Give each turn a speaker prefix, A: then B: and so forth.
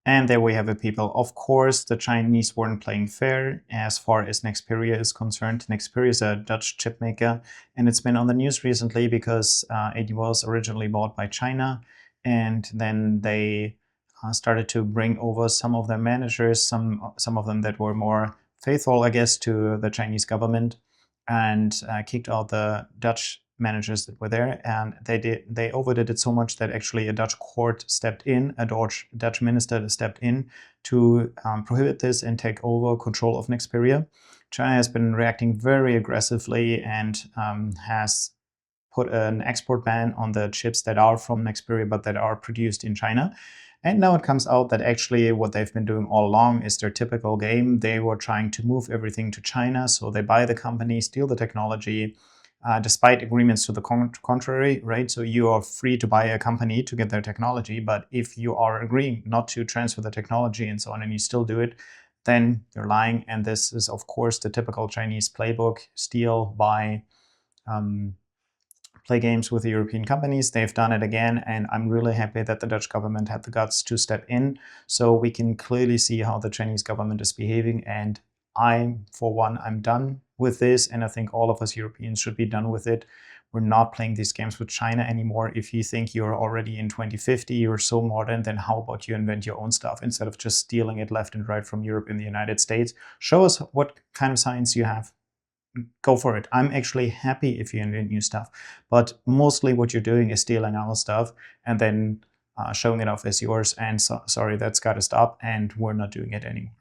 A: And there we have it, people. Of course, the Chinese weren't playing fair as far as Nexperia is concerned. Nexperia is a Dutch chip maker, and it's been on the news recently because it was originally bought by China, and then they started to bring over some of their managers, some of them that were more faithful, I guess, to the Chinese government, and kicked out the Dutch managers that were there, and they overdid it so much that actually a Dutch court stepped in, a Dutch minister stepped in to prohibit this and take over control of Nexperia. China has been reacting very aggressively and has put an export ban on the chips that are from Nexperia but that are produced in China. And now it comes out that actually what they've been doing all along is their typical game. They were trying to move everything to China, so they buy the company, steal the technology, despite agreements to the contrary, right? So you are free to buy a company to get their technology, but if you are agreeing not to transfer the technology and so on, and you still do it, then you're lying. And this is, of course, the typical Chinese playbook: steal, buy, play games with the European companies. They've done it again, and I'm really happy that the Dutch government had the guts to step in. So we can clearly see how the Chinese government is behaving, and for one, I'm done with this, and I think all of us Europeans should be done with it. We're not playing these games with China anymore. If you think you're already in 2050, you're so modern, then how about you invent your own stuff instead of just stealing it left and right from Europe and the United States? Show us what kind of science you have. Go for it. I'm actually happy if you invent new stuff, but mostly what you're doing is stealing our stuff and then showing it off as yours. And sorry, that's got to stop, and we're not doing it anymore.